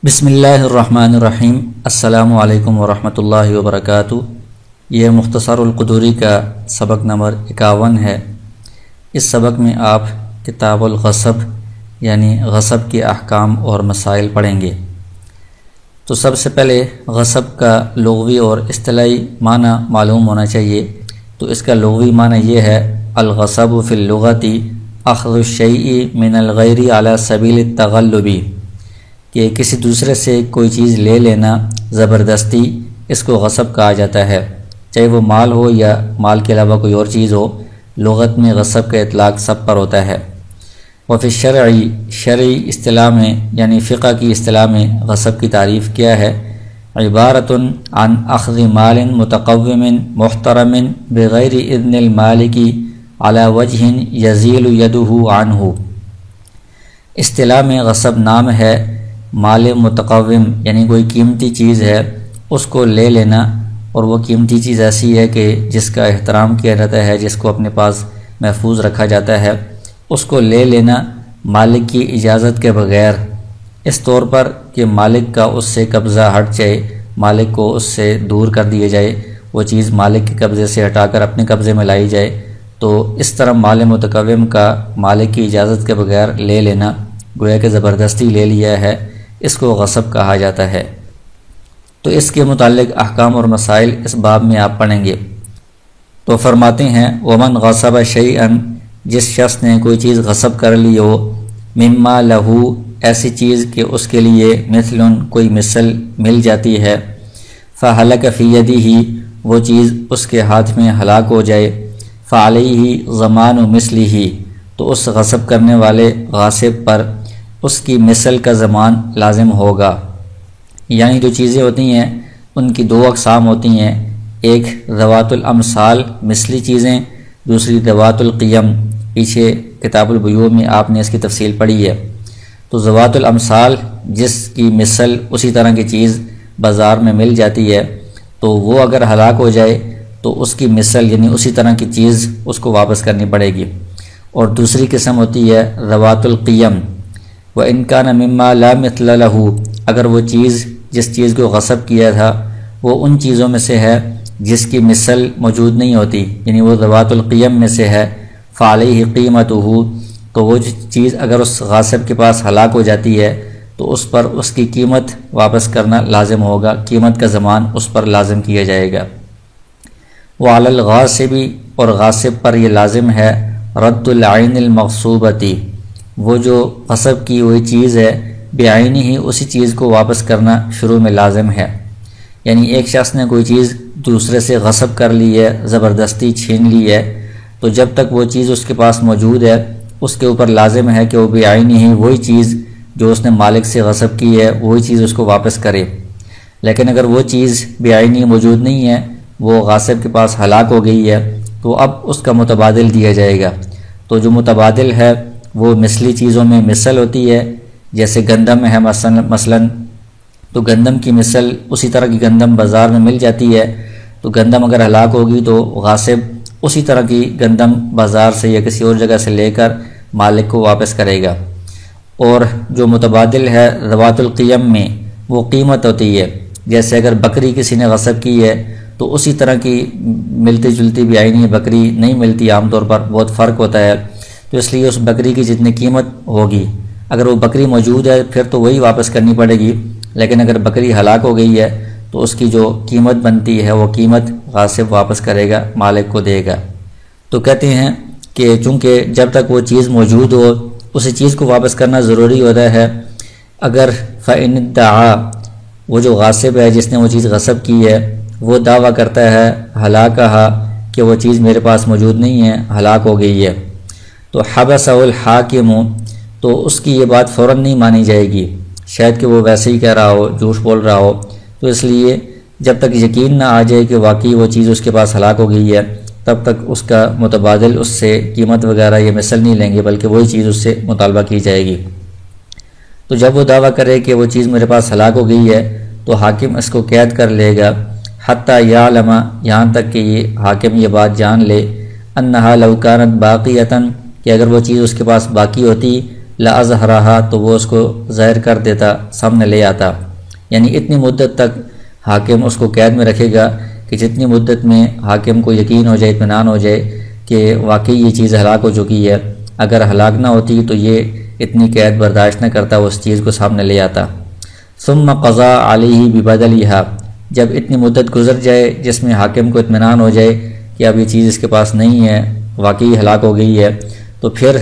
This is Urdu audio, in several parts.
بسم اللہ الرحمن الرحیم۔ السلام علیکم ورحمۃ اللہ وبرکاتہ۔ یہ مختصر القدوری کا سبق نمبر 51 ہے۔ اس سبق میں آپ کتاب الغصب یعنی غصب کے احکام اور مسائل پڑھیں گے۔ تو سب سے پہلے غصب کا لغوی اور اصطلاحی معنی معلوم ہونا چاہیے۔ تو اس کا لغوی معنی یہ ہے الغصب فی اللغۃ اخذ الشیء من الغیر علی سبیل التغلب، کہ کسی دوسرے سے کوئی چیز لے لینا زبردستی، اس کو غصب کہا جاتا ہے، چاہے وہ مال ہو یا مال کے علاوہ کوئی اور چیز ہو۔ لغت میں غصب کا اطلاق سب پر ہوتا ہے۔ وفی شرعی اصطلاح میں یعنی فقہ کی اصطلاح میں غصب کی تعریف کیا ہے؟ عبارۃ عن اخذ مال متقوم محترم بغیر اذن المالک علی وجہ یزیل یدہ عنہ۔ اصطلاح میں غصب نام ہے مال متقوم، یعنی کوئی قیمتی چیز ہے اس کو لے لینا، اور وہ قیمتی چیز ایسی ہے کہ جس کا احترام کیا جاتا ہے، جس کو اپنے پاس محفوظ رکھا جاتا ہے، اس کو لے لینا مالک کی اجازت کے بغیر، اس طور پر کہ مالک کا اس سے قبضہ ہٹ جائے، مالک کو اس سے دور کر دیا جائے، وہ چیز مالک کے قبضے سے ہٹا کر اپنے قبضے میں لائی جائے۔ تو اس طرح مال متقوم کا مالک کی اجازت کے بغیر لے لینا، گویا کہ زبردستی لے لیا ہے، اس کو غصب کہا جاتا ہے۔ تو اس کے متعلق احکام اور مسائل اس باب میں آپ پڑھیں گے۔ تو فرماتے ہیں ومن غصب شیئا، جس شخص نے کوئی چیز غصب کر لی ہو، مما لہو، ایسی چیز کہ اس کے لیے مثل کوئی مثل مل جاتی ہے، فہلک فی یدہ، وہ چیز اس کے ہاتھ میں ہلاک ہو جائے، فعلیہ ضمان مثلہ، تو اس غصب کرنے والے غاصب پر اس کی مثل کا ضمان لازم ہوگا۔ یعنی جو چیزیں ہوتی ہیں ان کی دو اقسام ہوتی ہیں، ایک ذوات الامثال مثلی چیزیں، دوسری ذوات القیم۔ پیچھے کتاب البیوع میں آپ نے اس کی تفصیل پڑھی ہے۔ تو ذوات الامثال جس کی مثل اسی طرح کی چیز بازار میں مل جاتی ہے، تو وہ اگر ہلاک ہو جائے تو اس کی مثل یعنی اسی طرح کی چیز اس کو واپس کرنی پڑے گی۔ اور دوسری قسم ہوتی ہے ذوات القیم، وَإِنْ كَانَ مِمَّا لَا مِثْلَ لَهُ، اگر وہ چیز جس چیز کو غصب کیا تھا وہ ان چیزوں میں سے ہے جس کی مثل موجود نہیں ہوتی، یعنی وہ ذوات القیم میں سے ہے، فعلیہ قیمتہ، تو وہ چیز اگر اس غاصب کے پاس ہلاک ہو جاتی ہے تو اس پر اس کی قیمت واپس کرنا لازم ہوگا، قیمت کا ضمان اس پر لازم کیا جائے گا۔ وعلی الغاصب، اور غاصب پر یہ لازم ہے رد العین المغصوبۃ، وہ جو غصب کی ہوئی چیز ہے بعینی ہی اسی چیز کو واپس کرنا شروع میں لازم ہے۔ یعنی ایک شخص نے کوئی چیز دوسرے سے غصب کر لی ہے، زبردستی چھین لی ہے، تو جب تک وہ چیز اس کے پاس موجود ہے اس کے اوپر لازم ہے کہ وہ بعینی ہی وہی چیز جو اس نے مالک سے غصب کی ہے وہی چیز اس کو واپس کرے۔ لیکن اگر وہ چیز بعینی موجود نہیں ہے، وہ غاصب کے پاس ہلاک ہو گئی ہے، تو اب اس کا متبادل دیا جائے گا۔ تو جو متبادل ہے وہ مثلی چیزوں میں مثل ہوتی ہے، جیسے گندم ہے مثلا، تو گندم کی مثل اسی طرح کی گندم بازار میں مل جاتی ہے، تو گندم اگر ہلاک ہوگی تو غاصب اسی طرح کی گندم بازار سے یا کسی اور جگہ سے لے کر مالک کو واپس کرے گا۔ اور جو متبادل ہے ذوات القیم میں، وہ قیمت ہوتی ہے، جیسے اگر بکری کسی نے غصب کی ہے تو اسی طرح کی ملتی جلتی بعینی بکری نہیں ملتی، عام طور پر بہت فرق ہوتا ہے، تو اس لیے اس بکری کی جتنی قیمت ہوگی، اگر وہ بکری موجود ہے پھر تو وہی واپس کرنی پڑے گی، لیکن اگر بکری ہلاک ہو گئی ہے تو اس کی جو قیمت بنتی ہے وہ قیمت غاصب واپس کرے گا، مالک کو دے گا۔ تو کہتے ہیں کہ چونکہ جب تک وہ چیز موجود ہو اسی چیز کو واپس کرنا ضروری ہوتا ہے۔ اگر فَإِنِ ادَّعَا، وہ جو غاصب ہے جس نے وہ چیز غصب کی ہے وہ دعویٰ کرتا ہے ہلاکہا، کہ وہ چیز میرے پاس موجود نہیں ہے، ہلاک ہو گئی ہے، تو حبسہ الحاکم، تو اس کی یہ بات فوراً نہیں مانی جائے گی، شاید کہ وہ ویسے ہی کہہ رہا ہو، جھوٹ بول رہا ہو، تو اس لیے جب تک یقین نہ آ جائے کہ واقعی وہ چیز اس کے پاس ہلاک ہو گئی ہے تب تک اس کا متبادل اس سے قیمت وغیرہ یہ مثل نہیں لیں گے، بلکہ وہی چیز اس سے مطالبہ کی جائے گی۔ تو جب وہ دعویٰ کرے کہ وہ چیز میرے پاس ہلاک ہو گئی ہے تو حاکم اس کو قید کر لے گا، حتیٰ یعلم، یہاں تک کہ یہ حاکم یہ بات جان لے، انہا لو کانت باقیۃ، کہ اگر وہ چیز اس کے پاس باقی ہوتی، لأظہرہا تو وہ اس کو ظاہر کر دیتا، سامنے لے آتا۔ یعنی اتنی مدت تک حاکم اس کو قید میں رکھے گا کہ جتنی مدت میں حاکم کو یقین ہو جائے، اطمینان ہو جائے کہ واقعی یہ چیز ہلاک ہو چکی ہے۔ اگر ہلاک نہ ہوتی تو یہ اتنی قید برداشت نہ کرتا، وہ اس چیز کو سامنے لے آتا۔ ثم قضا علیہ ببدلھا، جب اتنی مدت گزر جائے جس میں حاکم کو اطمینان ہو جائے کہ اب یہ چیز اس کے پاس نہیں ہے، واقعی ہلاک ہو گئی ہے، تو پھر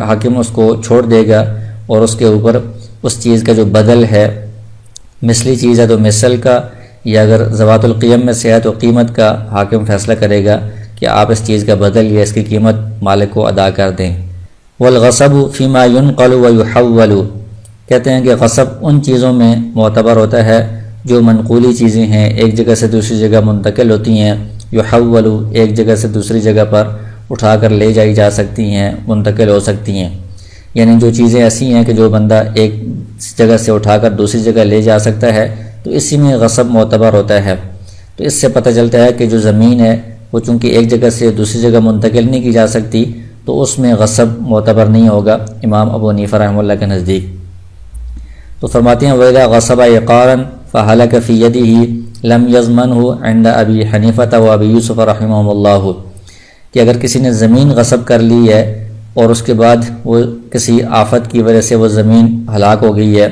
حاکم اس کو چھوڑ دے گا اور اس کے اوپر اس چیز کا جو بدل ہے، مثلی چیز ہے تو مثل کا، یا اگر ذوات القیم میں سے ہے تو قیمت کا حاکم فیصلہ کرے گا کہ آپ اس چیز کا بدل یا اس کی قیمت مالک کو ادا کر دیں۔ والغصب فیما ينقل ويحول، کہتے ہیں کہ غصب ان چیزوں میں معتبر ہوتا ہے جو منقولی چیزیں ہیں، ایک جگہ سے دوسری جگہ منتقل ہوتی ہیں، یحول ایک جگہ سے دوسری جگہ پر اٹھا کر لے جائی جا سکتی ہیں، منتقل ہو سکتی ہیں۔ یعنی جو چیزیں ایسی ہیں کہ جو بندہ ایک جگہ سے اٹھا کر دوسری جگہ لے جا سکتا ہے تو اسی میں غصب معتبر ہوتا ہے۔ تو اس سے پتہ چلتا ہے کہ جو زمین ہے وہ چونکہ ایک جگہ سے دوسری جگہ منتقل نہیں کی جا سکتی تو اس میں غصب معتبر نہیں ہوگا امام ابو حنیفہ رحمہ اللہ کے نزدیک۔ تو فرماتے ہیں وَإِذَا غَصَبَ عِقَارًا فَهَلَكَ فِي يَدِهِ لَمْ يَضْمَنْهُ عِنْدَ أَبِي حَنِيفَةَ وَأَبِي يُوسُفَ رحمهم اللہ، کہ اگر کسی نے زمین غصب کر لی ہے اور اس کے بعد وہ کسی آفت کی وجہ سے وہ زمین ہلاک ہو گئی ہے،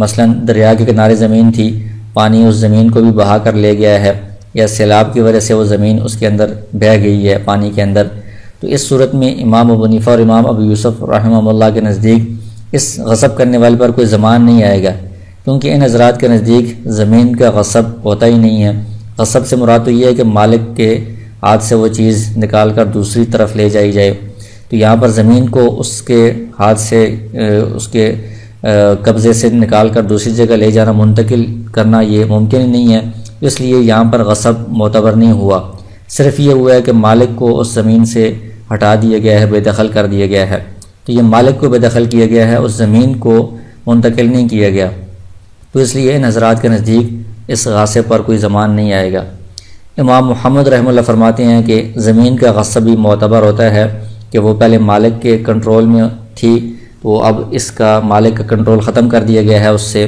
مثلا دریا کے کنارے زمین تھی، پانی اس زمین کو بھی بہا کر لے گیا ہے، یا سیلاب کی وجہ سے وہ زمین اس کے اندر بہہ گئی ہے پانی کے اندر، تو اس صورت میں امام ابو حنیفہ اور امام ابو یوسف رحمہ اللہ کے نزدیک اس غصب کرنے والے پر کوئی ضمان نہیں آئے گا، کیونکہ ان حضرات کے نزدیک زمین کا غصب ہوتا ہی نہیں ہے۔ غصب سے مراد تو یہ ہے کہ مالک کے ہاتھ سے وہ چیز نکال کر دوسری طرف لے جائی جائے، تو یہاں پر زمین کو اس کے ہاتھ سے اس کے قبضے سے نکال کر دوسری جگہ لے جانا، منتقل کرنا یہ ممکن ہی نہیں ہے، اس لیے یہاں پر غصب معتبر نہیں ہوا۔ صرف یہ ہوا ہے کہ مالک کو اس زمین سے ہٹا دیا گیا ہے، بے دخل کر دیا گیا ہے، تو یہ مالک کو بے دخل کیا گیا ہے، اس زمین کو منتقل نہیں کیا گیا، تو اس لیے ان حضرات کے نزدیک اس غاصب پر کوئی ضمان نہیں آئے گا۔ امام محمد رحمہ اللہ فرماتے ہیں کہ زمین کا غصب بھی معتبر ہوتا ہے کہ وہ پہلے مالک کے کنٹرول میں تھی، تو اب اس کا مالک کا کنٹرول ختم کر دیا گیا ہے اس سے،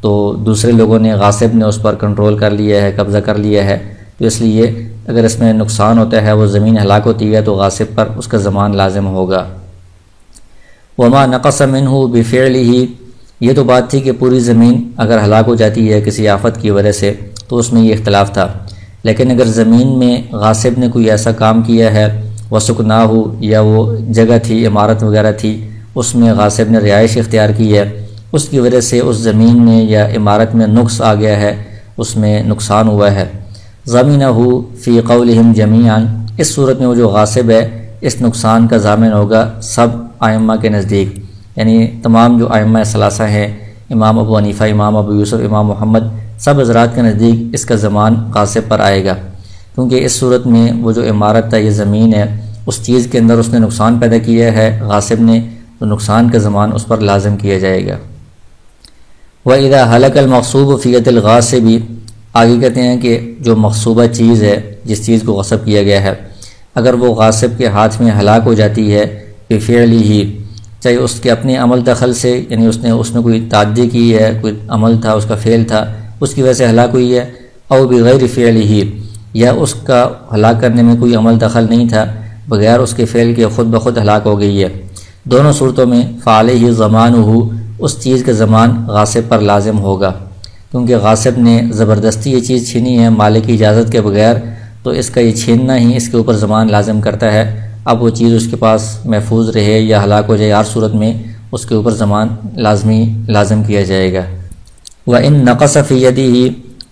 تو دوسرے لوگوں نے غاصب نے اس پر کنٹرول کر لیا ہے، قبضہ کر لیا ہے، تو اس لیے اگر اس میں نقصان ہوتا ہے، وہ زمین ہلاک ہوتی ہے، تو غاصب پر اس کا ضمان لازم ہوگا۔ وما نقص منہ بفعلہ، یہ تو بات تھی کہ پوری زمین اگر ہلاک ہو جاتی ہے کسی آفت کی وجہ سے تو اس میں یہ اختلاف تھا، لیکن اگر زمین میں غاصب نے کوئی ایسا کام کیا ہے، وسکناہ، یا وہ جگہ تھی، عمارت وغیرہ تھی، اس میں غاصب نے رہائش اختیار کی ہے، اس کی وجہ سے اس زمین میں یا عمارت میں نقص آ گیا ہے، اس میں نقصان ہوا ہے، ضامنہ فی قولہم جمیعا، اس صورت میں وہ جو غاصب ہے اس نقصان کا ضامن ہوگا سب ائمہ کے نزدیک، یعنی تمام جو ائمہ ثلاثہ ہیں، امام ابو حنیفہ، امام ابو یوسف، امام محمد، سب حضرات کے نزدیک اس کا ضمان غاصب پر آئے گا، کیونکہ اس صورت میں وہ جو عمارت ہے، یہ زمین ہے، اس چیز کے اندر اس نے نقصان پیدا کیا ہے غاصب نے، تو نقصان کا ضمان اس پر لازم کیا جائے گا۔ وَإِذَا هَلَكَ الْمَغْصُوبُ فِي يَدِ الْغَاصِبِ، آگے کہتے ہیں کہ جو مغصوبہ چیز ہے، جس چیز کو غصب کیا گیا ہے، اگر وہ غاصب کے ہاتھ میں ہلاک ہو جاتی ہے بفعلہ، چاہے اس کے اپنے عمل دخل سے، یعنی اس نے کوئی تعدی کی ہے، کوئی عمل تھا، اس کا فعل تھا، اس کی وجہ سے ہلاک ہوئی ہے، او بغیر فعلہ، یا اس کا ہلاک کرنے میں کوئی عمل دخل نہیں تھا، بغیر اس کے فعل کے خود بخود ہلاک ہو گئی ہے، دونوں صورتوں میں فعلیہ ضمانہ، اس چیز کا ضمان غاصب پر لازم ہوگا، کیونکہ غاصب نے زبردستی یہ چیز چھینی ہے مالک کی اجازت کے بغیر، تو اس کا یہ چھیننا ہی اس کے اوپر ضمان لازم کرتا ہے، اب وہ چیز اس کے پاس محفوظ رہے یا ہلاک ہو جائے، ہر صورت میں اس کے اوپر ضمان لازم کیا جائے گا۔ وَإِن نَقَصَ فِي يَدِهِ،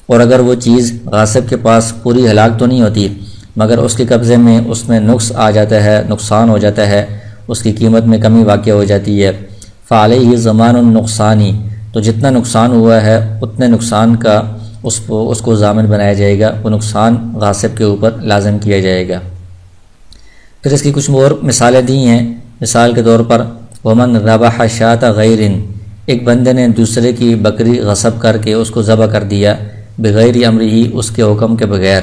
اور اگر وہ چیز غاصب کے پاس پوری ہلاک تو نہیں ہوتی مگر اس کے قبضے میں اس میں نقص آ جاتا ہے، نقصان ہو جاتا ہے، اس کی قیمت میں کمی واقع ہو جاتی ہے، فعلیہ ضمان النقصانی، تو جتنا نقصان ہوا ہے اتنے نقصان کا اس کو ضامن بنایا جائے گا، وہ نقصان غاصب کے اوپر لازم کیا جائے گا۔ پھر اس کی کچھ اور مثالیں دی ہیں، مثال کے طور پر ومن ذبح شاۃ غیر، ایک بندے نے دوسرے کی بکری غصب کر کے اس کو ذبح کر دیا، بغیر امرہ، اس کے حکم کے بغیر،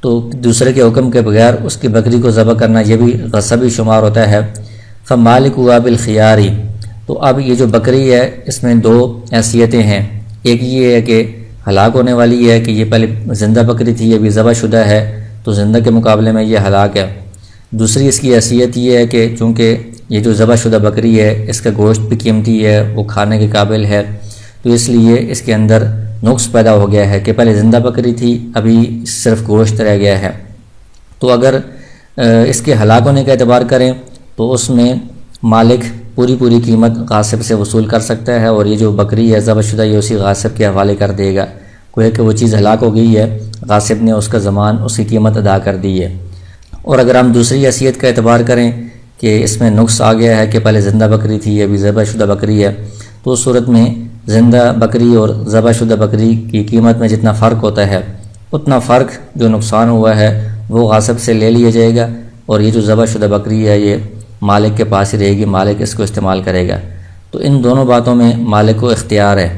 تو دوسرے کے حکم کے بغیر اس کی بکری کو ذبح کرنا یہ بھی غصب ہی شمار ہوتا ہے۔ فمالک ہوا بالخیاری، تو اب یہ جو بکری ہے اس میں دو حیثیتیں ہیں، ایک یہ ہے کہ ہلاک ہونے والی ہے کہ یہ پہلے زندہ بکری تھی، ابھی ذبح شدہ ہے تو زندہ کے مقابلے میں یہ ہلاک ہے۔ دوسری اس کی حیثیت یہ ہے کہ چونکہ یہ جو ذبح شدہ بکری ہے اس کا گوشت بھی قیمتی ہے، وہ کھانے کے قابل ہے، تو اس لیے اس کے اندر نقص پیدا ہو گیا ہے کہ پہلے زندہ بکری تھی، ابھی صرف گوشت رہ گیا ہے۔ تو اگر اس کے ہلاک ہونے کا اعتبار کریں تو اس میں مالک پوری قیمت غاصب سے وصول کر سکتا ہے، اور یہ جو بکری ہے ذبح شدہ یہ اسی غاصب کے حوالے کر دے گا، گویا کہ وہ چیز ہلاک ہو گئی ہے، غاصب نے اس کا ضمان اس کی قیمت ادا کر دی ہے۔ اور اگر ہم دوسری حیثیت کا اعتبار کریں کہ اس میں نقص آ گیا ہے کہ پہلے زندہ بکری تھی ابھی ذبح شدہ بکری ہے، تو اس صورت میں زندہ بکری اور ذبح شدہ بکری کی قیمت میں جتنا فرق ہوتا ہے اتنا فرق جو نقصان ہوا ہے وہ غاصب سے لے لیا جائے گا، اور یہ جو ذبح شدہ بکری ہے یہ مالک کے پاس ہی رہے گی، مالک اس کو استعمال کرے گا۔ تو ان دونوں باتوں میں مالک کو اختیار ہے۔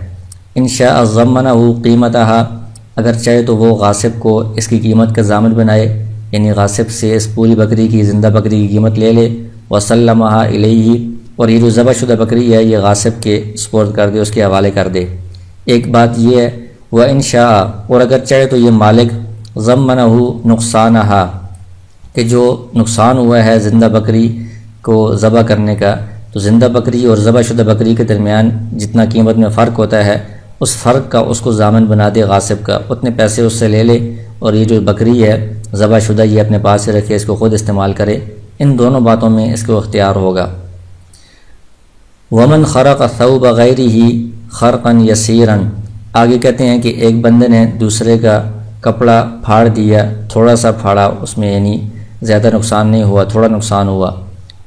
ان شاء ضمنہ قیمتہا، اگر چاہے تو وہ غاصب کو اس کی قیمت کا ضامن بنائے، یعنی غاصب سے اس پوری بکری کی زندہ بکری کی قیمت لے لے، وسلمہا الیہ، اور یہ جو ذبح شدہ بکری ہے یہ غاصب کے سپرد کر دے، اس کے حوالے کر دے۔ ایک بات یہ ہے وَإِن شاء، اور اگر چاہے تو یہ مالک ضمنہ نقصانہا، کہ جو نقصان ہوا ہے زندہ بکری کو ذبح کرنے کا، تو زندہ بکری اور ذبح شدہ بکری کے درمیان جتنا قیمت میں فرق ہوتا ہے اس فرق کا اس کو ضامن بنا دے غاصب کا، اتنے پیسے اس سے لے لے، اور یہ جو بکری ہے ذبح شدہ یہ اپنے پاس سے رکھے، اس کو خود استعمال کرے۔ ان دونوں باتوں میں اس کو اختیار ہوگا۔ ومن خرق ثوب غیرہ خرقا یسیرا، آگے کہتے ہیں کہ ایک بندے نے دوسرے کا کپڑا پھاڑ دیا، تھوڑا سا پھاڑا، اس میں یعنی زیادہ نقصان نہیں ہوا، تھوڑا نقصان ہوا۔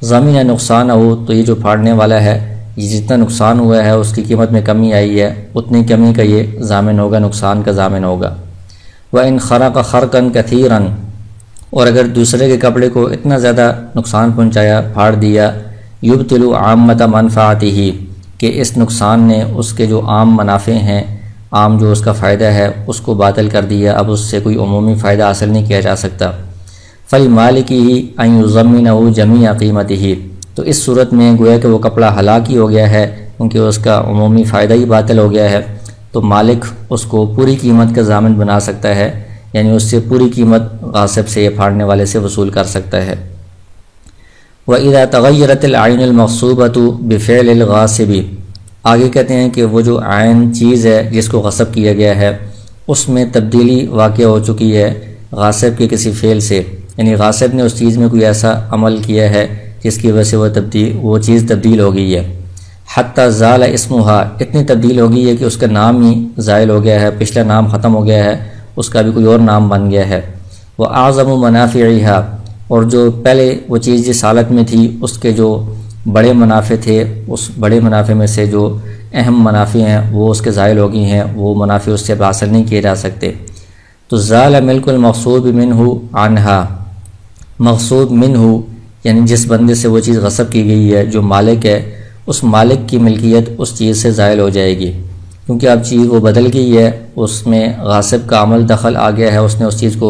ضمن نقصان ہو، تو یہ جو پھاڑنے والا ہے یہ جتنا نقصان ہوا ہے اس کی قیمت میں کمی آئی ہے اتنی کمی کا یہ ضامن ہوگا، نقصان کا ضامن ہوگا۔ وَإِنْ خَرَقَ خَرْقًا كَثِيرًا، اور اگر دوسرے کے کپڑے کو اتنا زیادہ نقصان پہنچایا، پھاڑ دیا، يُبْطِلُ عَامَّةَ مَنْفَعَتِهِ، کہ اس نقصان نے اس کے جو عام منافع ہیں، عام جو اس کا فائدہ ہے اس کو باطل کر دیا، اب اس سے کوئی عمومی فائدہ حاصل نہیں کیا جا سکتا۔ فَلِمَالِكِهِ أَنْ يُضَمِّنَهُ جَمِيعَ قِيمَتِهِ، تو اس صورت میں گویا کہ وہ کپڑا ہلاک ہی ہو گیا ہے کیونکہ اس کا عمومی فائدہ ہی باطل ہو گیا ہے، تو مالک اس کو پوری قیمت کا ضامن بنا سکتا ہے، یعنی اس سے پوری قیمت غاصب سے، یہ پھاڑنے والے سے وصول کر سکتا ہے۔ وَإِذَا تَغَيَّرَتِ الْعَيْنُ الْمَغْصُوبَةُ بِفِعْلِ الْغَاصِبِ، آگے کہتے ہیں کہ وہ جو عین چیز ہے جس کو غصب کیا گیا ہے اس میں تبدیلی واقع ہو چکی ہے غاصب کے کسی فعل سے، یعنی غاصب نے اس چیز میں کوئی ایسا عمل کیا ہے جس کی وجہ سے وہ چیز تبدیل ہو گئی ہے۔ حتی زال اسمہا، اتنی تبدیل ہو گئی ہے کہ اس کا نام ہی زائل ہو گیا ہے، پچھلا نام ختم ہو گیا ہے، اس کا بھی کوئی اور نام بن گیا ہے۔ وَأَعْظَمُ مَنَافِعِهَا، اور جو پہلے وہ چیز جس حالت میں تھی اس کے جو بڑے منافع تھے، اس بڑے منافع میں سے جو اہم منافع ہیں وہ اس کے زائل ہو گئی ہیں، وہ منافع اس سے حاصل نہیں کیے جا سکتے۔ تو زال ملک المغصوب منہ عنہا، مغصوب منہ یعنی جس بندے سے وہ چیز غصب کی گئی ہے جو مالک ہے، اس مالک کی ملکیت اس چیز سے زائل ہو جائے گی، کیونکہ اب چیز وہ بدل گئی ہے، اس میں غاصب کا عمل دخل آ گیا ہے، اس نے اس چیز کو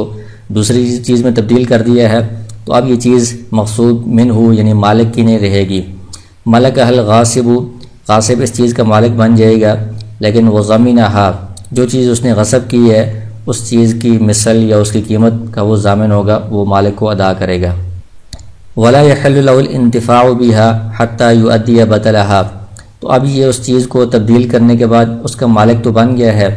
دوسری چیز میں تبدیل کر دیا ہے، تو اب یہ چیز مغصوب منہ یعنی مالک کی نہیں رہے گی۔ ملک الغاصب، غاصب اس چیز کا مالک بن جائے گا، لیکن وہ ضمینہا، جو چیز اس نے غصب کی ہے اس چیز کی مثل یا اس کی قیمت کا وہ ضامن ہوگا، وہ مالک کو ادا کرے گا۔ ولا يحل له الانتفاع بها حتى يؤدي بدلها، تو اب یہ اس چیز کو تبدیل کرنے کے بعد اس کا مالک تو بن گیا ہے،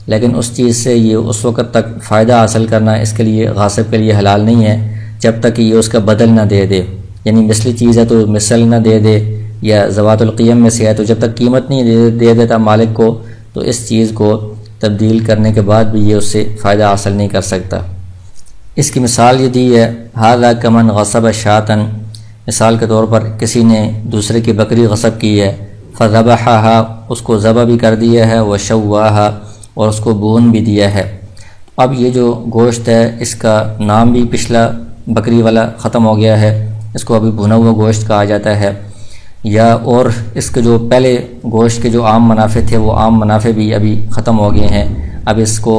لیکن اس چیز سے یہ اس وقت تک فائدہ حاصل کرنا اس کے لیے غاصب کے لیے حلال نہیں ہے جب تک کہ یہ اس کا بدل نہ دے دے، یعنی مثلی چیز ہے تو مثل نہ دے دے، یا ذوات القیم میں سے ہے تو جب تک قیمت نہیں دے دیتا مالک کو تو اس چیز کو تبدیل کرنے کے بعد بھی یہ اس سے فائدہ حاصل نہیں کر سکتا۔ اس کی مثال یہ دی ہے، ھذا کمن غصب شاطن، مثال کے طور پر کسی نے دوسرے کی بکری غصب کی ہے، فذبحھا، اس کو ذبح بھی کر دیا ہے، وشواھا، اور اس کو بھون بھی دیا ہے۔ اب یہ جو گوشت ہے اس کا نام بھی پچھلا بکری والا ختم ہو گیا ہے، اس کو ابھی بھنا ہوا گوشت کہا جاتا ہے، یا اور اس کے جو پہلے گوشت کے جو عام منافع تھے وہ عام منافع بھی ابھی ختم ہو گئے ہیں، اب اس کو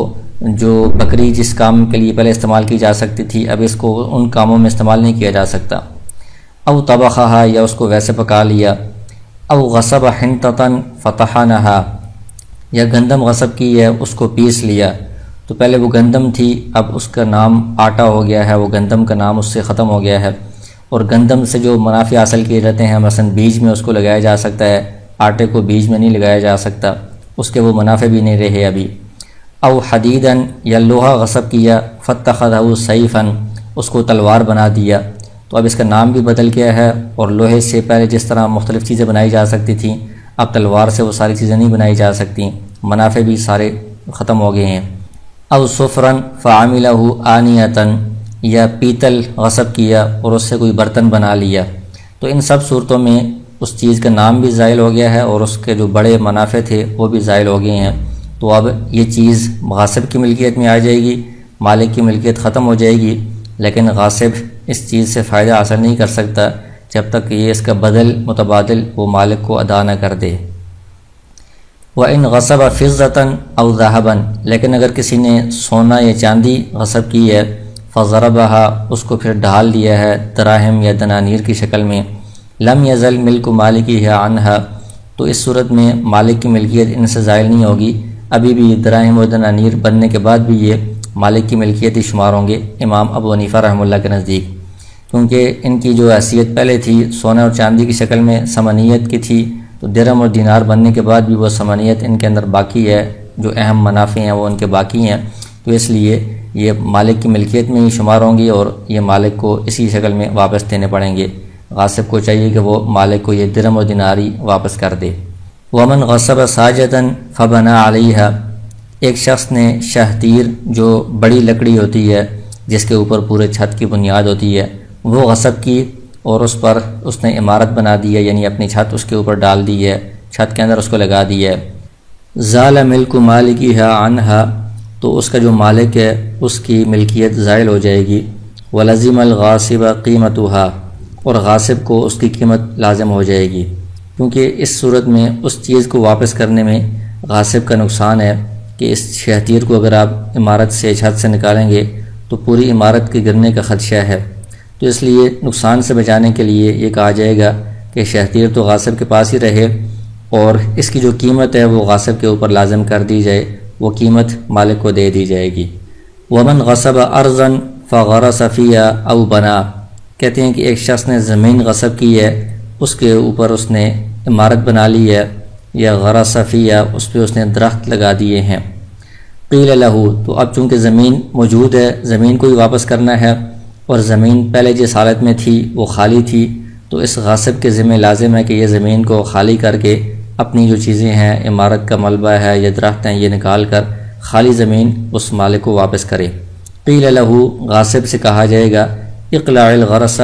جو بکری جس کام کے لیے پہلے استعمال کی جا سکتی تھی اب اس کو ان کاموں میں استعمال نہیں کیا جا سکتا۔ او طبخھا، یا اس کو ویسے پکا لیا، او غصب حنطتن فتحنہا، یا گندم غصب کی ہے اس کو پیس لیا، تو پہلے وہ گندم تھی، اب اس کا نام آٹا ہو گیا ہے، وہ گندم کا نام اس سے ختم ہو گیا ہے، اور گندم سے جو منافع حاصل کیے جاتے ہیں، مثلا بیج میں اس کو لگایا جا سکتا ہے، آٹے کو بیج میں نہیں لگایا جا سکتا، اس کے وہ منافع بھی نہیں رہے ابھی۔ او حدیدن، یا لوہا غصب کیا، فاتخذہ سیفا، اس کو تلوار بنا دیا، تو اب اس کا نام بھی بدل گیا ہے، اور لوہے سے پہلے جس طرح مختلف چیزیں بنائی جا سکتی تھیں، اب تلوار سے وہ ساری چیزیں نہیں بنائی جا سکتی، منافع بھی سارے ختم ہو گئے ہیں۔ او صفرن فعملہ آنیتن، یا پیتل غصب کیا اور اس سے کوئی برتن بنا لیا، تو ان سب صورتوں میں اس چیز کا نام بھی زائل ہو گیا ہے اور اس کے جو بڑے منافع تھے وہ بھی زائل ہو گئے ہیں، تو اب یہ چیز غاصب کی ملکیت میں آ جائے گی، مالک کی ملکیت ختم ہو جائے گی، لیکن غاصب اس چیز سے فائدہ حاصل نہیں کر سکتا جب تک کہ یہ اس کا بدل متبادل وہ مالک کو ادا نہ کر دے۔ وَإِنْ غَصَبَ فِضَّةً أَوْ ذَهَبًا، لیکن اگر کسی نے سونا یا چاندی غصب کی ہے، فَضَرَبَهَا، اس کو پھر ڈھال دیا ہے دراہم یا دنانیر کی شکل میں، لم یزل ملک مالکہ عنہا، تو اس صورت میں مالک کی ملکیت ان سے زائل نہیں ہوگی، ابھی بھی دراہم و دنانیر بننے کے بعد بھی یہ مالک کی ملکیت ہی شمار ہوں گے امام ابو حنیفہ رحمہ اللہ کے نزدیک، کیونکہ ان کی جو حیثیت پہلے تھی سونے اور چاندی کی شکل میں ثمنیت کی تھی، تو درہم اور دینار بننے کے بعد بھی وہ ثمنیت ان کے اندر باقی ہے، جو اہم منافع ہیں وہ ان کے باقی ہیں، تو اس لیے یہ مالک کی ملکیت میں ہی شمار ہوں گی اور یہ مالک کو اسی شکل میں واپس دینے پڑیں گے۔ غاصب کو چاہیے کہ وہ مالک کو یہ درہم و دیناری واپس کر دے۔ ومن غصب ساجدن فبنا علیہا، ایک شخص نے شہتیر جو بڑی لکڑی ہوتی ہے جس کے اوپر پورے چھت کی بنیاد ہوتی ہے وہ غصب کی اور اس پر اس نے عمارت بنا دی ہے، یعنی اپنی چھت اس کے اوپر ڈال دی ہے، چھت کے اندر اس کو لگا دی ہے۔ زال ملک مالکہا عنہا، تو اس کا جو مالک ہے اس کی ملکیت زائل ہو جائے گی۔ ولزم الغاصب قیمتہا، اور غاصب کو اس کی قیمت لازم ہو جائے گی، کیونکہ اس صورت میں اس چیز کو واپس کرنے میں غاصب کا نقصان ہے کہ اس شہتیر کو اگر آپ عمارت سے چھت سے نکالیں گے تو پوری عمارت کے گرنے کا خدشہ ہے، تو اس لیے نقصان سے بچانے کے لیے یہ کہا جائے گا کہ شہتیر تو غاصب کے پاس ہی رہے اور اس کی جو قیمت ہے وہ غاصب کے اوپر لازم کر دی جائے، وہ قیمت مالک کو دے دی جائے گی۔ ومن غصب ارضا فغرس فیہا او بنا، کہتے ہیں کہ ایک شخص نے زمین غصب کی ہے، اس کے اوپر اس نے عمارت بنا لی ہے، یا غرس فیہا، اس پہ اس نے درخت لگا دیے ہیں۔ قیل لہ، تو اب چونکہ زمین موجود ہے، زمین کو ہی واپس کرنا ہے، اور زمین پہلے جس حالت میں تھی وہ خالی تھی، تو اس غاصب کے ذمہ لازم ہے کہ یہ زمین کو خالی کر کے اپنی جو چیزیں ہیں، عمارت کا ملبہ ہے یا درخت ہیں، یہ نکال کر خالی زمین اس مالک کو واپس کرے۔ قیل لہ، غاصب سے کہا جائے گا اقلع الغرس،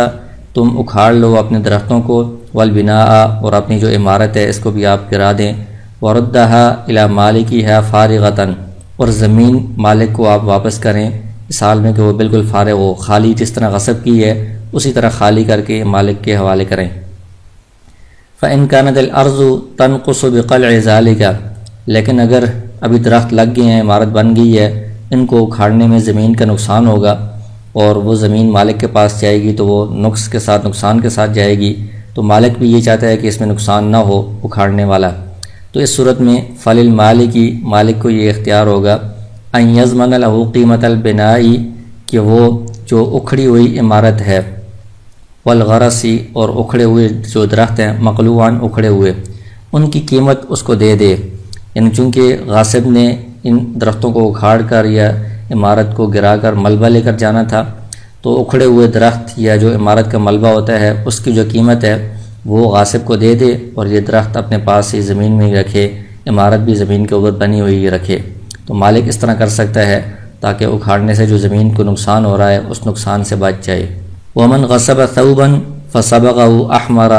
تم اکھاڑ لو اپنے درختوں کو، والبناء، اور اپنی جو عمارت ہے اس کو بھی آپ گرا دیں، وردھا الی مالکہا فارغۃ، اور زمین مالک کو آپ واپس کریں اس حال میں کہ وہ بالکل فارغ ہو، خالی، جس طرح غصب کی ہے اسی طرح خالی کر کے مالک کے حوالے کریں۔ فإن كانت الأرض تنقص بقلع ذلك، لیکن اگر ابھی درخت لگ گئے ہیں، عمارت بن گئی ہے، ان کو اکھاڑنے میں زمین کا نقصان ہوگا اور وہ زمین مالک کے پاس جائے گی تو وہ نقص کے ساتھ، نقصان کے ساتھ جائے گی، تو مالک بھی یہ چاہتا ہے کہ اس میں نقصان نہ ہو اکھاڑنے والا، تو اس صورت میں فللمالک، مالک کو یہ اختیار ہوگا ان یضمن لہ قیمت البناء، کہ وہ جو اکھڑی ہوئی عمارت ہے، والغرسی، اور اکھڑے ہوئے جو درخت ہیں، مقلوعاً اکھڑے ہوئے، ان کی قیمت اس کو دے دے، یعنی چونکہ غاصب نے ان درختوں کو اکھاڑ کر یا عمارت کو گرا کر ملبہ لے کر جانا تھا، تو اکھڑے ہوئے درخت یا جو عمارت کا ملبہ ہوتا ہے اس کی جو قیمت ہے وہ غاصب کو دے دے، اور یہ درخت اپنے پاس ہی زمین میں ہی رکھے، عمارت بھی زمین کے اوپر بنی ہوئی رکھے، تو مالک اس طرح کر سکتا ہے تاکہ اکھاڑنے سے جو زمین کو نقصان ہو رہا ہے اس نقصان سے بچ جائے۔ ومن غصب ثوبا فصبغہ احمر،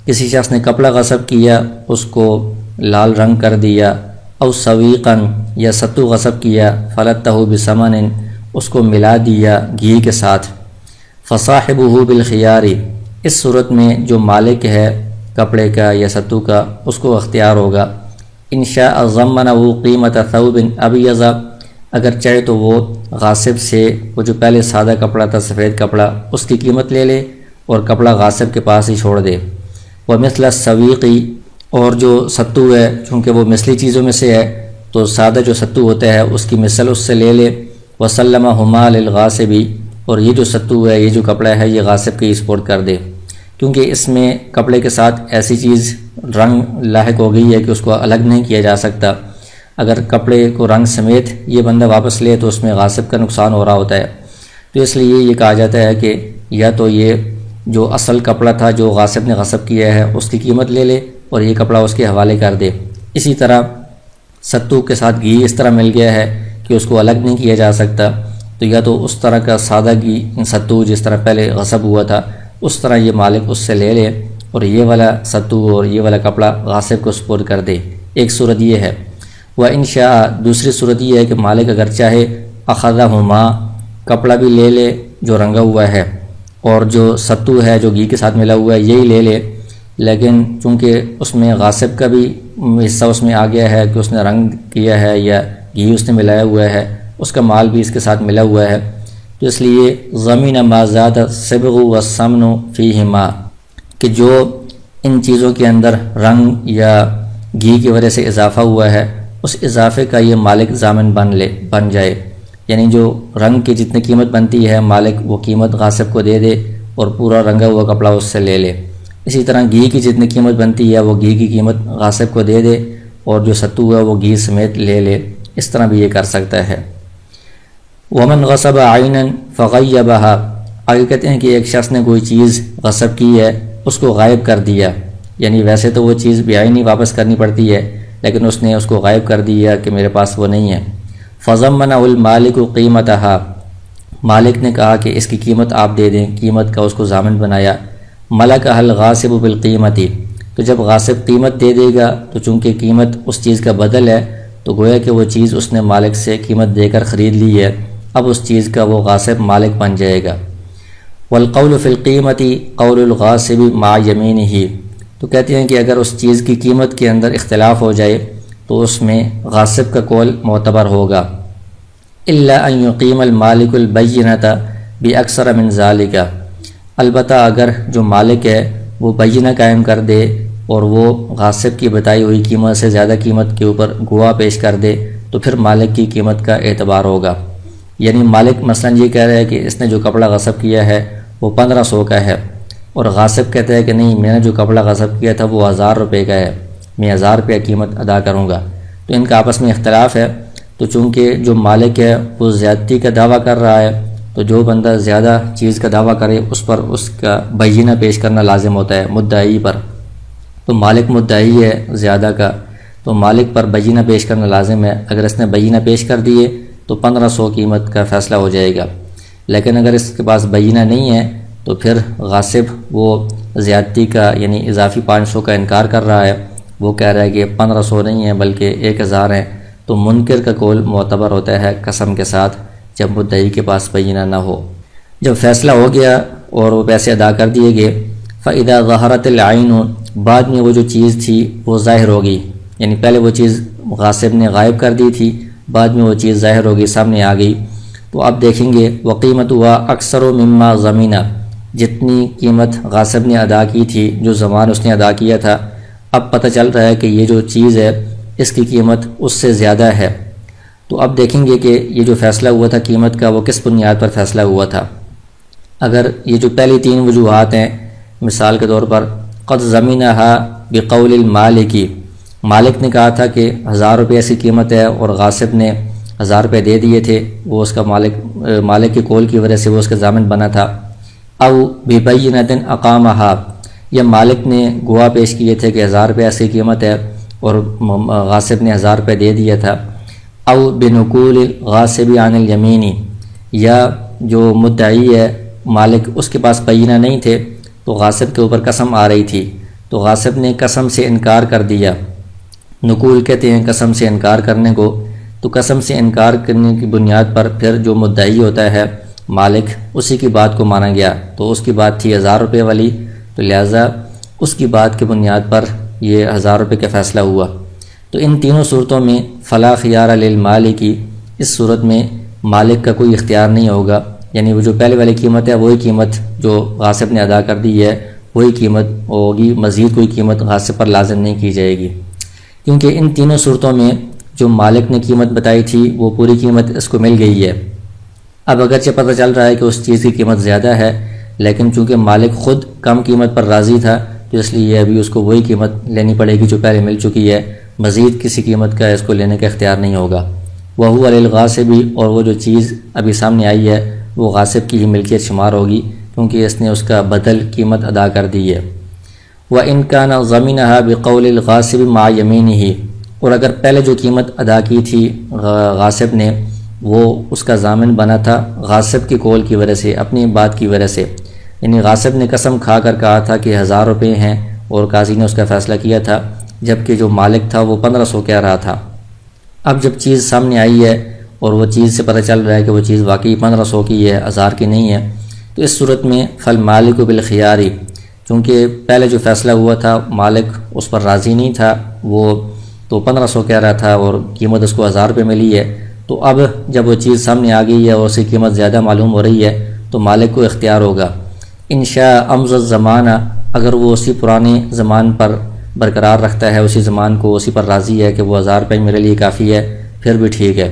کسی شخص نے کپڑا غصب کیا، اس کو لال رنگ کر دیا، او سویقا، یا ستو غصب کیا، فلتہ بثمن، اس کو ملا دیا گھی کے ساتھ، فصاحبہ بالخیار، اس صورت میں جو مالک ہے کپڑے کا یا ستو کا اس کو اختیار ہوگا، ان شاء ضمنہ قیمت ثوب ابیض، اگر چاہے تو وہ غاصب سے وہ جو پہلے سادہ کپڑا تھا، سفید کپڑا، اس کی قیمت لے لے اور کپڑا غاصب کے پاس ہی چھوڑ دے۔ ومثل السویقی، اور جو ستو ہے چونکہ وہ مثلی چیزوں میں سے ہے تو سادہ جو ستو ہوتا ہے اس کی مثل اس سے لے لے۔ وسلمہما للغاصبی، اور یہ جو ستو ہے، یہ جو کپڑا ہے، یہ غاصب کے سپورٹ کر دے، کیونکہ اس میں کپڑے کے ساتھ ایسی چیز رنگ لاحق ہو گئی ہے کہ اس کو الگ نہیں کیا جا سکتا۔ اگر کپڑے کو رنگ سمیت یہ بندہ واپس لے تو اس میں غاصب کا نقصان ہو رہا ہوتا ہے، تو اس لیے یہ کہا جاتا ہے کہ یا تو یہ جو اصل کپڑا تھا جو غاصب نے غصب کیا ہے اس کی قیمت لے لے اور یہ کپڑا اس کے حوالے کر دے۔ اسی طرح ستو کے ساتھ گھی اس طرح مل گیا ہے کہ اس کو الگ نہیں کیا جا سکتا، تو یا تو اس طرح کا سادہ گھی ستو جس طرح پہلے غصب ہوا تھا اس طرح یہ مالک اس سے لے لے اور یہ والا ستو اور یہ والا کپڑا غاصب کو سپرد کر دے۔ ایک صورت یہ ہے۔ وَإِنْ شَاءَ، دوسری صورت یہ ہے کہ مالک اگر چاہے اخذہما، کپڑا بھی لے لے جو رنگا ہوا ہے اور جو ستو ہے جو گھی کے ساتھ ملا ہوا ہے یہی لے لے، لیکن چونکہ اس میں غاصب کا بھی حصہ اس میں آ گیا ہے کہ اس نے رنگ کیا ہے یا گھی اس نے ملایا ہوا ہے، اس کا مال بھی اس کے ساتھ ملا ہوا ہے، تو اس لیے ضمین ما زاد الصبغ والسمن فیہما، کہ جو ان چیزوں کے اندر رنگ یا گھی کی وجہ سے اضافہ ہوا ہے اس اضافے کا یہ مالک ضامن بن جائے، یعنی جو رنگ کی جتنی قیمت بنتی ہے مالک وہ قیمت غاصب کو دے دے اور پورا رنگا ہوا کپڑا اس سے لے لے۔ اسی طرح گھی کی جتنی قیمت بنتی ہے وہ گھی کی قیمت غاصب کو دے دے اور جو ستو ہے وہ گھی سمیت لے لے، اس طرح بھی یہ کر سکتا ہے۔ ومن غصب عینا فغیبہا، آگے کہتے ہیں کہ ایک شخص نے کوئی چیز غصب کی ہے اس کو غائب کر دیا، یعنی ویسے تو وہ چیز بعینی واپس کرنی پڑتی ہے لیکن اس نے اس کو غائب کر دیا کہ میرے پاس وہ نہیں ہے۔ فضمنہ المالک قیمتہا، مالک نے کہا کہ اس کی قیمت آپ دے دیں، قیمت کا اس کو ضامن بنایا۔ ملکہ الغاصب بالقیمتی، تو جب غاصب قیمت دے دے گا تو چونکہ قیمت اس چیز کا بدل ہے تو گویا کہ وہ چیز اس نے مالک سے قیمت دے کر خرید لی ہے، اب اس چیز کا وہ غاصب مالک بن جائے گا۔ والقول فی القیمت قول الغاصب مع یمینہ، تو کہتے ہیں کہ اگر اس چیز کی قیمت کے اندر اختلاف ہو جائے تو اس میں غاصب کا قول معتبر ہوگا۔ الا ان یقیم المالک البینۃ باکثر من ذالک، البتہ اگر جو مالک ہے وہ بینہ قائم کر دے اور وہ غاصب کی بتائی ہوئی قیمت سے زیادہ قیمت کے اوپر گواہ پیش کر دے تو پھر مالک کی قیمت کا اعتبار ہوگا۔ یعنی مالک مثلا یہ کہہ رہا ہے کہ اس نے جو کپڑا غصب کیا ہے وہ 1500 کا ہے اور غاصب کہتا ہے کہ نہیں، میں نے جو کپڑا غصب کیا تھا وہ 1000 روپے کا ہے، میں 1000 روپے قیمت ادا کروں گا، تو ان کا آپس میں اختلاف ہے، تو چونکہ جو مالک ہے وہ زیادتی کا دعویٰ کر رہا ہے تو جو بندہ زیادہ چیز کا دعویٰ کرے اس پر اس کا بینہ پیش کرنا لازم ہوتا ہے مدعی پر، تو مالک مدعی ہے زیادہ کا تو مالک پر بینہ پیش کرنا لازم ہے۔ اگر اس نے بینہ پیش کر دیے تو 1500 قیمت کا فیصلہ ہو جائے گا، لیکن اگر اس کے پاس بینہ نہیں ہے تو پھر غاصب وہ زیادتی کا یعنی اضافی 500 کا انکار کر رہا ہے، وہ کہہ رہا ہے کہ 1500 نہیں ہے بلکہ 1000 ہیں، تو منکر کا قول معتبر ہوتا ہے قسم کے ساتھ جب مدعی کے پاس بینہ نہ ہو۔ جب فیصلہ ہو گیا اور وہ پیسے ادا کر دیے گئے، فَإِذَا ظَهَرَتِ الْعَيْنُ، بعد میں وہ جو چیز تھی وہ ظاہر ہوگی، یعنی پہلے وہ چیز غاصب نے غائب کر دی تھی، بعد میں وہ چیز ظاہر ہوگی، سامنے آ گئی، تو اب دیکھیں گے وَقِيمَتُهَا أَكْثَرُ مِمَّا ضَمِنَ، جتنی قیمت غاصب نے ادا کی تھی، جو زمان اس نے ادا کیا تھا، اب پتہ چل رہا ہے کہ یہ جو چیز ہے اس کی قیمت اس سے زیادہ ہے، تو اب دیکھیں گے کہ یہ جو فیصلہ ہوا تھا قیمت کا وہ کس بنیاد پر فیصلہ ہوا تھا۔ اگر یہ جو پہلی 3 وجوہات ہیں، مثال کے طور پر قد ضمنہا بقول المالک، مالک نے کہا تھا کہ 1000 روپے ایسی قیمت ہے اور غاصب نے 1000 روپے دے دیے تھے، وہ اس کا مالک کے قول کی وجہ سے وہ اس کا ضامن بنا تھا، او ببینۃ اقامہا، یا مالک نے گواہ پیش کیے تھے کہ 1000 روپے ایسی قیمت ہے اور غاصب نے 1000 روپے دے دیا تھا، او بنقول الغاصب عن الیمین، یا جو مدعی ہے مالک اس کے پاس بینہ نہیں تھے تو غاصب کے اوپر قسم آ رہی تھی تو غاصب نے قسم سے انکار کر دیا، نقول کہتے ہیں قسم سے انکار کرنے کو، تو قسم سے انکار کرنے کی بنیاد پر پھر جو مدعی ہوتا ہے مالک اسی کی بات کو مانا گیا، تو اس کی بات تھی 1000 روپے والی، تو لہٰذا اس کی بات کی بنیاد پر یہ 1000 روپے کا فیصلہ ہوا۔ تو ان تینوں صورتوں میں فلا خیار للمالک، اس صورت میں مالک کا کوئی اختیار نہیں ہوگا، یعنی وہ جو پہلے والی قیمت ہے وہی قیمت جو غاصب نے ادا کر دی ہے وہی قیمت ہوگی، مزید کوئی قیمت غاصب پر لازم نہیں کی جائے گی، کیونکہ ان تینوں صورتوں میں جو مالک نے قیمت بتائی تھی وہ پوری قیمت اس کو مل گئی ہے۔ اب اگرچہ پتہ چل رہا ہے کہ اس چیز کی قیمت زیادہ ہے، لیکن چونکہ مالک خود کم قیمت پر راضی تھا تو اس لیے ابھی اس کو وہی قیمت لینی پڑے گی جو پہلے مل چکی ہے، مزید کسی قیمت کا اس کو لینے کا اختیار نہیں ہوگا۔ وَهُوَ لِلْغَاصِبِ، اور وہ جو چیز ابھی سامنے آئی ہے وہ غاصب کی ہی ملکیت شمار ہوگی، کیونکہ اس نے اس کا بدل قیمت ادا کر دی ہے۔ وَإِنْ كَانَ ضَمِنَهَا بِقَوْلِ الْغَاصِبِ مَعَ يَمِينِهِ، اور اگر پہلے جو قیمت ادا کی تھی غاصب نے وہ اس کا ضامن بنا تھا غاصب کے قول کی وجہ سے، اپنی بات کی وجہ سے، یعنی غاصب نے قسم کھا کر کہا تھا کہ 1000 روپے ہیں اور قاضی نے اس کا فیصلہ کیا تھا، جبکہ جو مالک تھا وہ 1500 کہہ رہا تھا۔ اب جب چیز سامنے آئی ہے اور وہ چیز سے پتہ چل رہا ہے کہ وہ چیز واقعی 1500 کی ہے، 1000 کی نہیں ہے، تو اس صورت میں فالمالک بالخیار، چونکہ پہلے جو فیصلہ ہوا تھا مالک اس پر راضی نہیں تھا، وہ تو 1500 کہہ رہا تھا اور قیمت اس کو 1000 روپے ملی ہے، تو اب جب وہ چیز سامنے آ گئی ہے اور اس کی قیمت زیادہ معلوم ہو رہی ہے تو مالک کو اختیار ہوگا۔ انشاء امضى الزمانہ، اگر وہ اسی پرانے زمان پر برقرار رکھتا ہے، اسی زمان کو اسی پر راضی ہے کہ وہ 1000 روپے میرے لیے کافی ہے، پھر بھی ٹھیک ہے۔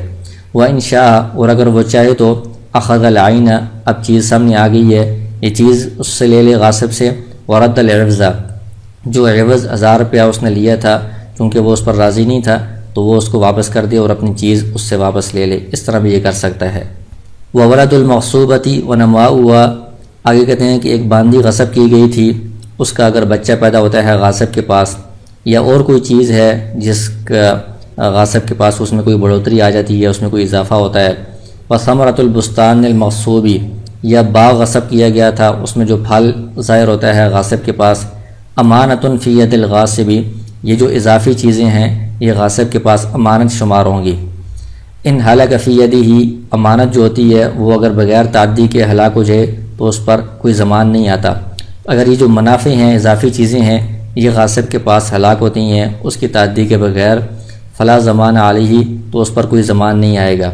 وانشاء، اور اگر وہ چاہے تو اخذ العین، اب چیز سامنے آ گئی ہے، یہ چیز اس سے لے لے غاصب سے، ورد العوض، جو عوض 1000 روپیہ اس نے لیا تھا چونکہ وہ اس پر راضی نہیں تھا تو وہ اس کو واپس کر دے اور اپنی چیز اس سے واپس لے لے، اس طرح بھی یہ کر سکتا ہے۔ وولد المغصوبۃ ونماؤها، آگے کہتے ہیں کہ ایک باندی غصب کی گئی تھی، اس کا اگر بچہ پیدا ہوتا ہے غاصب کے پاس، یا اور کوئی چیز ہے جس کا غاصب کے پاس اس میں کوئی بڑھوتری آ جاتی ہے، اس میں کوئی اضافہ ہوتا ہے۔ وثمرۃ البستان المغصوب، یا باغ غصب کیا گیا تھا، اس میں جو پھل ظاہر ہوتا ہے غاصب کے پاس، امانۃ فی ید الغاصب، یہ جو اضافی چیزیں ہیں یہ غاصب کے پاس امانت شمار ہوں گی۔ ان ہلاک فی یدہ، امانت جو ہوتی ہے وہ اگر بغیر تعدی کے ہلاک ہو جائے تو اس پر کوئی ضمان نہیں آتا۔ اگر یہ جو منافع ہیں، اضافی چیزیں ہیں، یہ غاصب کے پاس ہلاک ہوتی ہیں اس کی تعدی کے بغیر، فلا ضمان علیہ، تو اس پر کوئی ضمان نہیں آئے گا،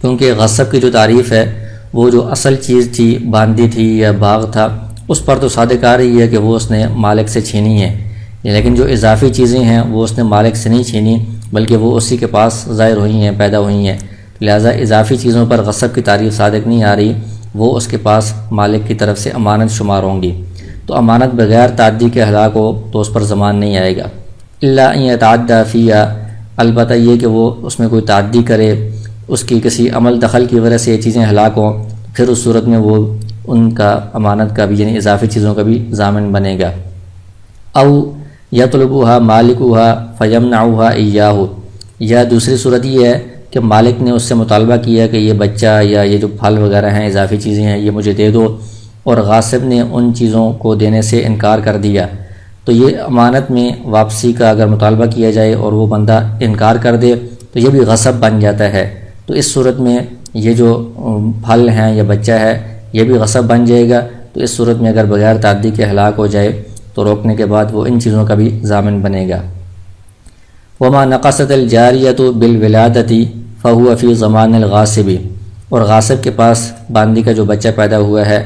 کیونکہ غصب کی جو تعریف ہے وہ جو اصل چیز تھی، باندی تھی یا باغ تھا، اس پر تو صادق آ رہی ہے کہ وہ اس نے مالک سے چھینی ہے، لیکن جو اضافی چیزیں ہیں وہ اس نے مالک سے نہیں چھینی بلکہ وہ اسی کے پاس ظاہر ہوئی ہیں، پیدا ہوئی ہیں، لہذا اضافی چیزوں پر غصب کی تعریف صادق نہیں آ رہی، وہ اس کے پاس مالک کی طرف سے امانت شمار ہوں گی۔ تو امانت بغیر تعدی کے ہلاک ہو تو اس پر ضمان نہیں آئے گا، الا ان یتعدی فیہا، البتہ یہ کہ وہ اس میں کوئی تعدی کرے، اس کی کسی عمل دخل کی وجہ سے یہ چیزیں ہلاک ہوں، پھر اس صورت میں وہ ان کا امانت کا بھی یعنی اضافی چیزوں کا بھی ضامن بنے گا۔ او یطلبها مالکها فیمنعها ایاہ، یا دوسری صورت یہ ہے کہ مالک نے اس سے مطالبہ کیا کہ یہ بچہ یا یہ جو پھل وغیرہ ہیں، اضافی چیزیں ہیں، یہ مجھے دے دو، اور غاصب نے ان چیزوں کو دینے سے انکار کر دیا، تو یہ امانت میں واپسی کا اگر مطالبہ کیا جائے اور وہ بندہ انکار کر دے تو یہ بھی غصب بن جاتا ہے، تو اس صورت میں یہ جو پھل ہیں یا بچہ ہے یہ بھی غصب بن جائے گا، تو اس صورت میں اگر بغیر تعدی کے ہلاک ہو جائے تو روکنے کے بعد وہ ان چیزوں کا بھی ضامن بنے گا۔ وما نقصت الجاریۃ بالولادۃ فہو فی ضمان الغاصب، اور غاصب کے پاس باندی کا جو بچہ پیدا ہوا ہے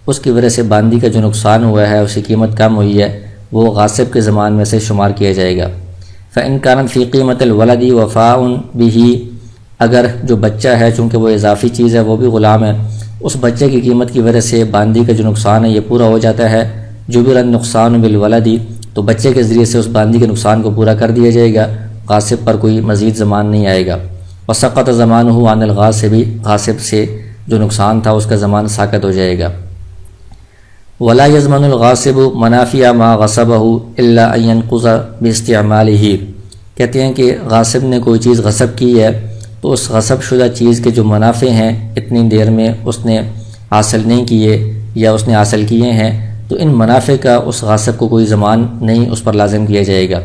اس کی وجہ سے باندی کا جو نقصان ہوا ہے، اس کی قیمت کم ہوئی ہے، وہ غاصب کے زمان میں سے شمار کیا جائے گا۔ فإن كانت فی قیمت الولد وفاء به، اگر جو بچہ ہے چونکہ وہ اضافی چیز ہے وہ بھی غلام ہے، اس بچے کی قیمت کی وجہ سے باندی کا جو نقصان ہے یہ پورا ہو جاتا ہے، جبر النقصان بالولد، تو بچے کے ذریعے سے اس باندی کے نقصان کو پورا کر دیا جائے گا، غاصب پر کوئی مزید ضمان نہیں آئے گا۔ وسقط ضمانہ عن الغاصب، غاصب سے جو نقصان تھا اس کا ضمان ساقط ہو جائے گا۔ ولا یضمن الغاصب منافع ما غصبہ الا ان ينقض باستعمالہ، کہتے ہیں کہ غاصب نے کوئی چیز غصب کی ہے تو اس غصب شدہ چیز کے جو منافع ہیں اتنی دیر میں اس نے حاصل نہیں کیے یا اس نے حاصل کیے ہیں، تو ان منافع کا اس غاصب کو کوئی ضمان نہیں اس پر لازم کیا جائے گا،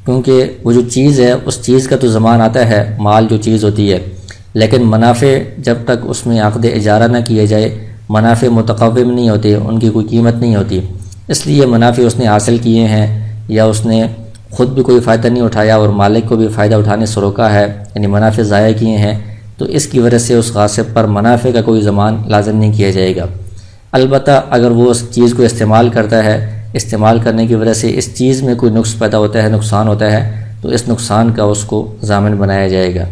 کیونکہ وہ جو چیز ہے اس چیز کا تو ضمان آتا ہے، مال جو چیز ہوتی ہے، لیکن منافع جب تک اس میں عقد اجارہ نہ کیے جائے منافع متقوم نہیں ہوتے، ان کی کوئی قیمت نہیں ہوتی، اس لیے منافع اس نے حاصل کیے ہیں یا اس نے خود بھی کوئی فائدہ نہیں اٹھایا اور مالک کو بھی فائدہ اٹھانے سے روکا ہے، یعنی منافع ضائع کیے ہیں، تو اس کی وجہ سے اس غاصب پر منافع کا کوئی ضمان لازم نہیں کیا جائے گا۔ البتہ اگر وہ اس چیز کو استعمال کرتا ہے استعمال کرنے کی وجہ سے اس چیز میں کوئی نقص پیدا ہوتا ہے، نقصان ہوتا ہے، تو اس نقصان کا اس کو ضامن بنایا جائے گا۔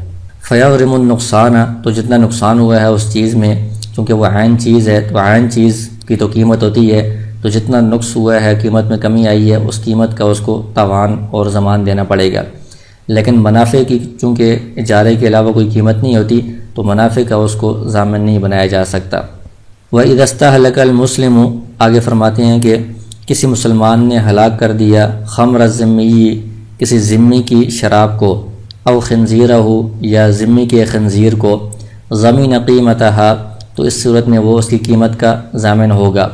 فیغرم النقصان، تو جتنا نقصان ہوا ہے اس چیز میں، چونکہ وہ عین چیز ہے تو عین چیز کی تو قیمت ہوتی ہے، تو جتنا نقص ہوا ہے، قیمت میں کمی آئی ہے، اس قیمت کا اس کو تاوان اور ضمان دینا پڑے گا۔ لیکن منافع کی چونکہ اجارے کے علاوہ کوئی قیمت نہیں ہوتی، تو منافع کا اس کو ضامن نہیں بنایا جا سکتا۔ وَإِذَا اسْتَهْلَكَ الْمُسْلِمُ، آگے فرماتے ہیں کہ کسی مسلمان نے ہلاک کر دیا خمر الذمی، کسی ذمی کی شراب کو، او خنزیرہ، یا ذمی کے خنزیر کو، ضمن قیمتہا، تو اس صورت میں وہ اس کی قیمت کا ضامن ہوگا،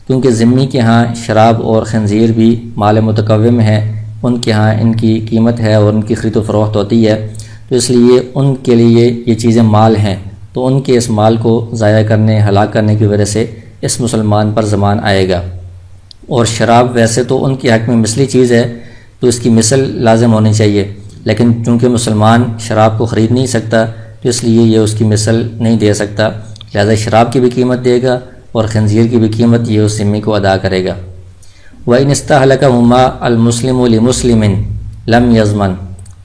کیونکہ ذمی کے ہاں شراب اور خنزیر بھی مال متقوم ہے، ان کے ہاں ان کی قیمت ہے اور ان کی خرید و فروخت ہوتی ہے، تو اس لیے ان کے لیے یہ چیزیں مال ہیں، تو ان کے اس مال کو ضائع کرنے، ہلاک کرنے کی وجہ سے اس مسلمان پر ضمان آئے گا۔ اور شراب ویسے تو ان کے حق میں مثلی چیز ہے، تو اس کی مثل لازم ہونی چاہیے، لیکن چونکہ مسلمان شراب کو خرید نہیں سکتا، تو اس لیے یہ اس کی مثل نہیں دے سکتا، لہذا شراب کی بھی قیمت دے گا اور خنزیر کی بھی قیمت یہ اس ذمی کو ادا کرے گا۔ وَإِنِ اسْتَهْلَكَهُمَا الْمُسْلِمُ لِمُسْلِمٍ لَمْ يَضْمَنْ،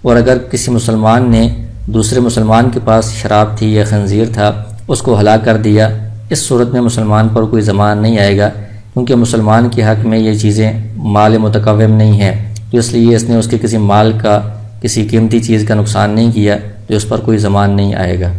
اور اگر کسی مسلمان نے دوسرے مسلمان کے پاس شراب تھی یا خنزیر تھا، اس کو ہلاک کر دیا، اس صورت میں مسلمان پر کوئی ضمان نہیں آئے گا، کیونکہ مسلمان کے حق میں یہ چیزیں مال متقوم نہیں ہیں، تو اس لیے اس نے اس کے کسی مال کا، کسی قیمتی چیز کا نقصان نہیں کیا، تو اس پر کوئی ضمان نہیں آئے گا۔